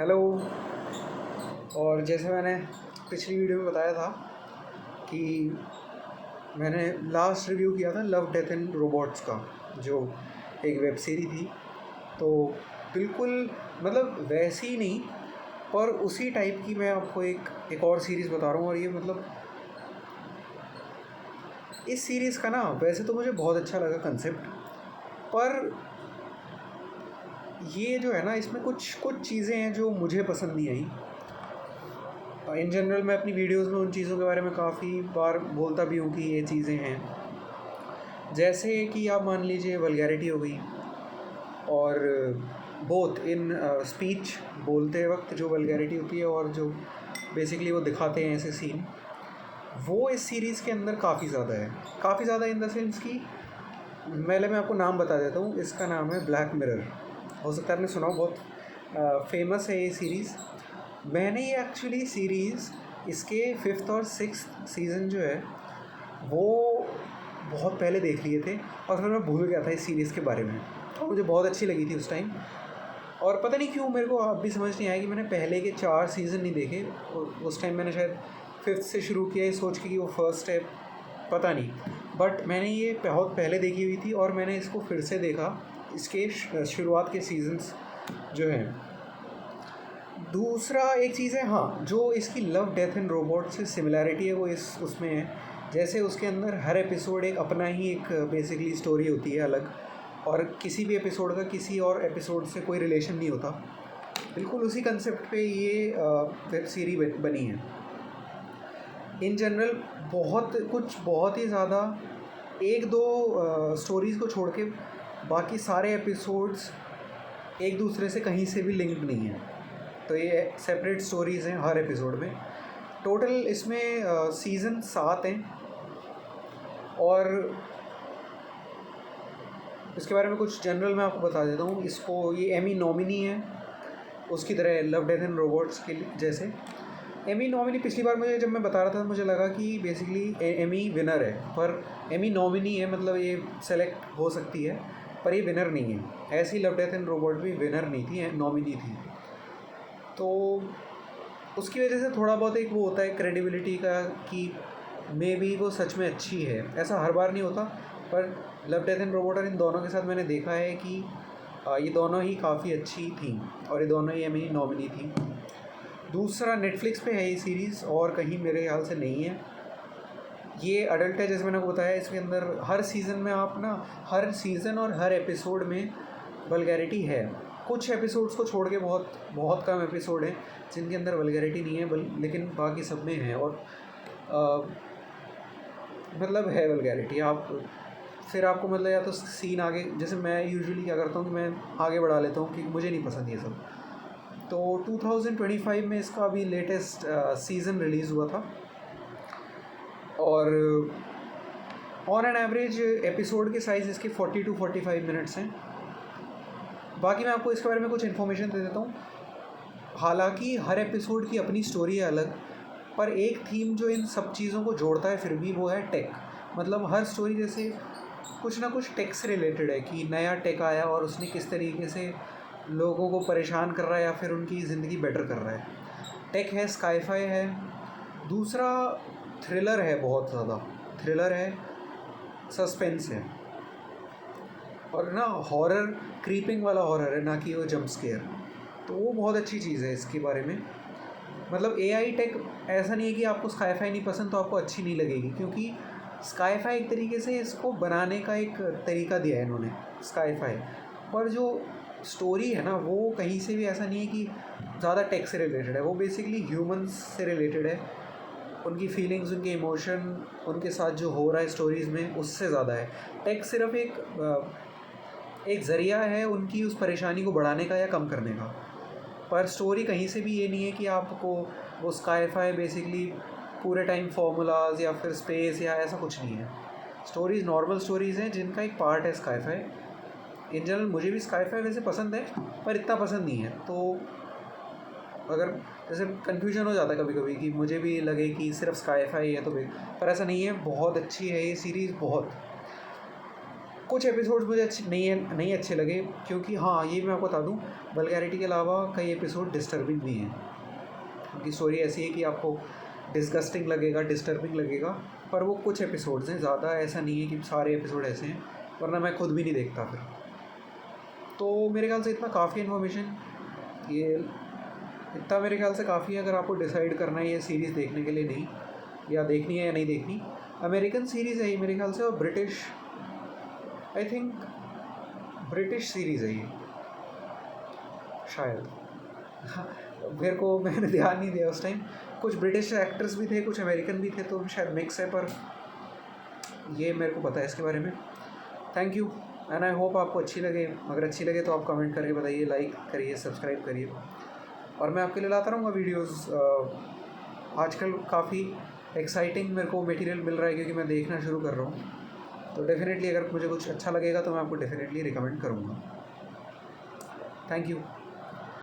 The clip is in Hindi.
हेलो। और जैसे मैंने पिछली वीडियो में बताया था कि मैंने लास्ट रिव्यू किया था लव डेथ एंड रोबोट्स का, जो एक वेब सीरीज थी। तो बिल्कुल मतलब वैसी ही नहीं, पर उसी टाइप की मैं आपको एक और सीरीज़ बता रहा हूँ। और ये मतलब इस सीरीज़ का ना वैसे तो मुझे बहुत अच्छा लगा कंसेप्ट, पर ये जो है ना इसमें कुछ कुछ चीज़ें हैं जो मुझे पसंद नहीं आई। इन जनरल मैं अपनी वीडियोस में उन चीज़ों के बारे में काफ़ी बार बोलता भी हूँ कि ये चीज़ें हैं, जैसे कि आप मान लीजिए वल्गैरिटी हो गई, और बोथ इन स्पीच बोलते वक्त जो वल्गैरिटी होती है और जो बेसिकली वो दिखाते हैं ऐसे सीन, वो इस सीरीज़ के अंदर काफ़ी ज़्यादा है। काफ़ी ज़्यादा इन द सेंस कि पहले मैं आपको नाम बता देता हूँ। इसका नाम है ब्लैक मिरर। हो सकता है आपने सुना हो, बहुत फेमस है ये सीरीज़। मैंने ये एक्चुअली सीरीज़ इसके 5th और 6th सीज़न जो है वो बहुत पहले देख लिए थे, और फिर मैं भूल गया था इस सीरीज़ के बारे में। तो मुझे बहुत अच्छी लगी थी उस टाइम, और पता नहीं क्यों मेरे को अब भी समझ नहीं आया कि मैंने पहले के 4 सीज़न नहीं देखे। और उस टाइम मैंने शायद 5th से शुरू किया ये सोच के कि वो फर्स्ट है, पता नहीं। बट मैंने ये बहुत पहले देखी हुई थी और मैंने इसको फिर से देखा, इसके शुरुआत के सीजन्स जो हैं। दूसरा एक चीज़ है, हाँ, जो इसकी लव डेथ एंड रोबोट से सिमिलैरिटी है वो इस उसमें है। जैसे उसके अंदर हर एपिसोड एक अपना ही एक बेसिकली स्टोरी होती है अलग, और किसी भी एपिसोड का किसी और एपिसोड से कोई रिलेशन नहीं होता। बिल्कुल उसी कंसेप्ट पे ये वेब सीरीज बनी है। इन जनरल बहुत ही ज़्यादा एक दो स्टोरीज़ को छोड़ के बाकी सारे एपिसोड्स एक दूसरे से कहीं से भी लिंक्ड नहीं है। तो ये सेपरेट स्टोरीज़ हैं हर एपिसोड में। टोटल इसमें सीज़न 7 हैं, और इसके बारे में कुछ जनरल मैं आपको बता देता हूँ। इसको ये एमी नॉमिनी है, उसकी तरह लव डेथ एंड रोबोट्स के जैसे। एमी नॉमिनी पिछली बार मुझे जब मैं बता रहा था मुझे लगा कि बेसिकली एमी विनर है, पर एमी नॉमिनी है, मतलब ये सेलेक्ट हो सकती है, पर ये विनर नहीं है। ऐसी लव डेथ एंड रोबोट भी विनर नहीं थी, नॉमिनी थी। तो उसकी वजह से थोड़ा बहुत एक वो होता है क्रेडिबिलिटी का कि मे बी वो सच में अच्छी है। ऐसा हर बार नहीं होता, पर लव डेथ एंड रोबोट और इन दोनों के साथ मैंने देखा है कि ये दोनों ही काफ़ी अच्छी थी, और ये दोनों ही मेरी नॉमिनी थी। दूसरा नेटफ्लिक्स पे है ये सीरीज़, और कहीं मेरे ख्याल से नहीं है। ये अडल्ट है जैसे मैंने बताया। इसके अंदर हर सीज़न में आप ना, हर सीज़न और हर एपिसोड में वल्गैरिटी है। कुछ एपिसोड्स को छोड़ के बहुत बहुत कम एपिसोड हैं जिनके अंदर वल्गैरिटी नहीं है, लेकिन बाकी सब में है। और मतलब है वल्गैरिटी। आप फिर आपको मतलब या तो सीन आगे, जैसे मैं यूजुअली क्या करता हूँ कि मैं आगे बढ़ा लेता हूँ कि मुझे नहीं पसंद ये सब। तो 2025 में इसका अभी लेटेस्ट सीज़न रिलीज़ हुआ था, और ऑन एन एवरेज एपिसोड के साइज़ इसके 40 to 45 मिनट्स हैं। बाकी मैं आपको इसके बारे में कुछ इन्फॉर्मेशन दे देता हूँ। हालांकि हर एपिसोड की अपनी स्टोरी है अलग, पर एक थीम जो इन सब चीज़ों को जोड़ता है फिर भी वो है टेक। मतलब हर स्टोरी जैसे कुछ ना कुछ टेक से रिलेटेड है, कि नया टेक आया और उसने किस तरीके से लोगों को परेशान कर रहा है या फिर उनकी ज़िंदगी बेटर कर रहा है। टेक है, स्काईफाई है। दूसरा थ्रिलर है, बहुत ज़्यादा थ्रिलर है, सस्पेंस है, और ना हॉरर, क्रीपिंग वाला हॉरर है, ना कि वो जंप स्केयर। तो वो बहुत अच्छी चीज़ है इसके बारे में। मतलब एआई टेक ऐसा नहीं है कि आपको स्काईफाई नहीं पसंद तो आपको अच्छी नहीं लगेगी, क्योंकि स्काईफाई एक तरीके से इसको बनाने का एक तरीका दिया है इन्होंने, स्काईफाई। पर जो स्टोरी है ना वो कहीं से भी ऐसा नहीं है कि ज़्यादा टेक से रिलेटेड है। वो बेसिकली ह्यूमंस से रिलेटेड है, उनकी फीलिंग्स, उनके इमोशन, उनके साथ जो हो रहा है स्टोरीज़ में, उससे ज़्यादा है। टेक सिर्फ एक ज़रिया है उनकी उस परेशानी को बढ़ाने का या कम करने का। पर स्टोरी कहीं से भी ये नहीं है कि आपको वो स्काईफाई बेसिकली पूरे टाइम फार्मूलाज या फिर स्पेस या ऐसा कुछ नहीं है। स्टोरीज़ नॉर्मल स्टोरीज़ हैं जिनका एक पार्ट है स्काईफाई। इन जनरल मुझे भी स्काईफाई वैसे पसंद है, पर इतना पसंद नहीं है। तो अगर जैसे कन्फ्यूजन हो जाता है कभी कभी कि मुझे भी लगे कि सिर्फ स्काईफाई है तो भी, पर ऐसा नहीं है। बहुत अच्छी है ये सीरीज़, बहुत। कुछ एपिसोड्स मुझे नहीं अच्छे लगे, क्योंकि हाँ ये मैं आपको बता दूँ, वल्गैरिटी के अलावा कई एपिसोड डिस्टर्बिंग भी हैं। उनकी स्टोरी ऐसी है कि आपको डिस्गस्टिंग लगेगा, डिस्टर्बिंग लगेगा, पर वो कुछ एपिसोड्स हैं, ज़्यादा ऐसा नहीं है कि सारे एपिसोड ऐसे हैं, वरना मैं खुद भी नहीं देखता फिर। तो मेरे ख्याल से इतना काफ़ी इन्फॉर्मेशन, ये इतना मेरे ख्याल से काफ़ी है अगर आपको डिसाइड करना है ये सीरीज़ देखने के लिए, नहीं या देखनी है या नहीं देखनी। अमेरिकन सीरीज़ है ये मेरे ख्याल से, और British, I think British series है ये शायद। मेरे को मैंने ध्यान नहीं दिया उस टाइम, कुछ ब्रिटिश एक्टर्स भी थे, कुछ अमेरिकन भी थे, तो शायद मिक्स है, पर ये मेरे को पता है इसके बारे में। Thank you, and I hope आपको अच्छी लगे। अगर अच्छी लगे तो आप कमेंट करके बताइए, लाइक करिए, सब्सक्राइब करिए, और मैं आपके लिए लाता रहूँगा वीडियोस। आजकल काफ़ी एक्साइटिंग मेरे को मटेरियल मिल रहा है, क्योंकि मैं देखना शुरू कर रहा हूँ, तो डेफिनेटली अगर मुझे कुछ अच्छा लगेगा तो मैं आपको डेफिनेटली रिकमेंड करूँगा। Thank you.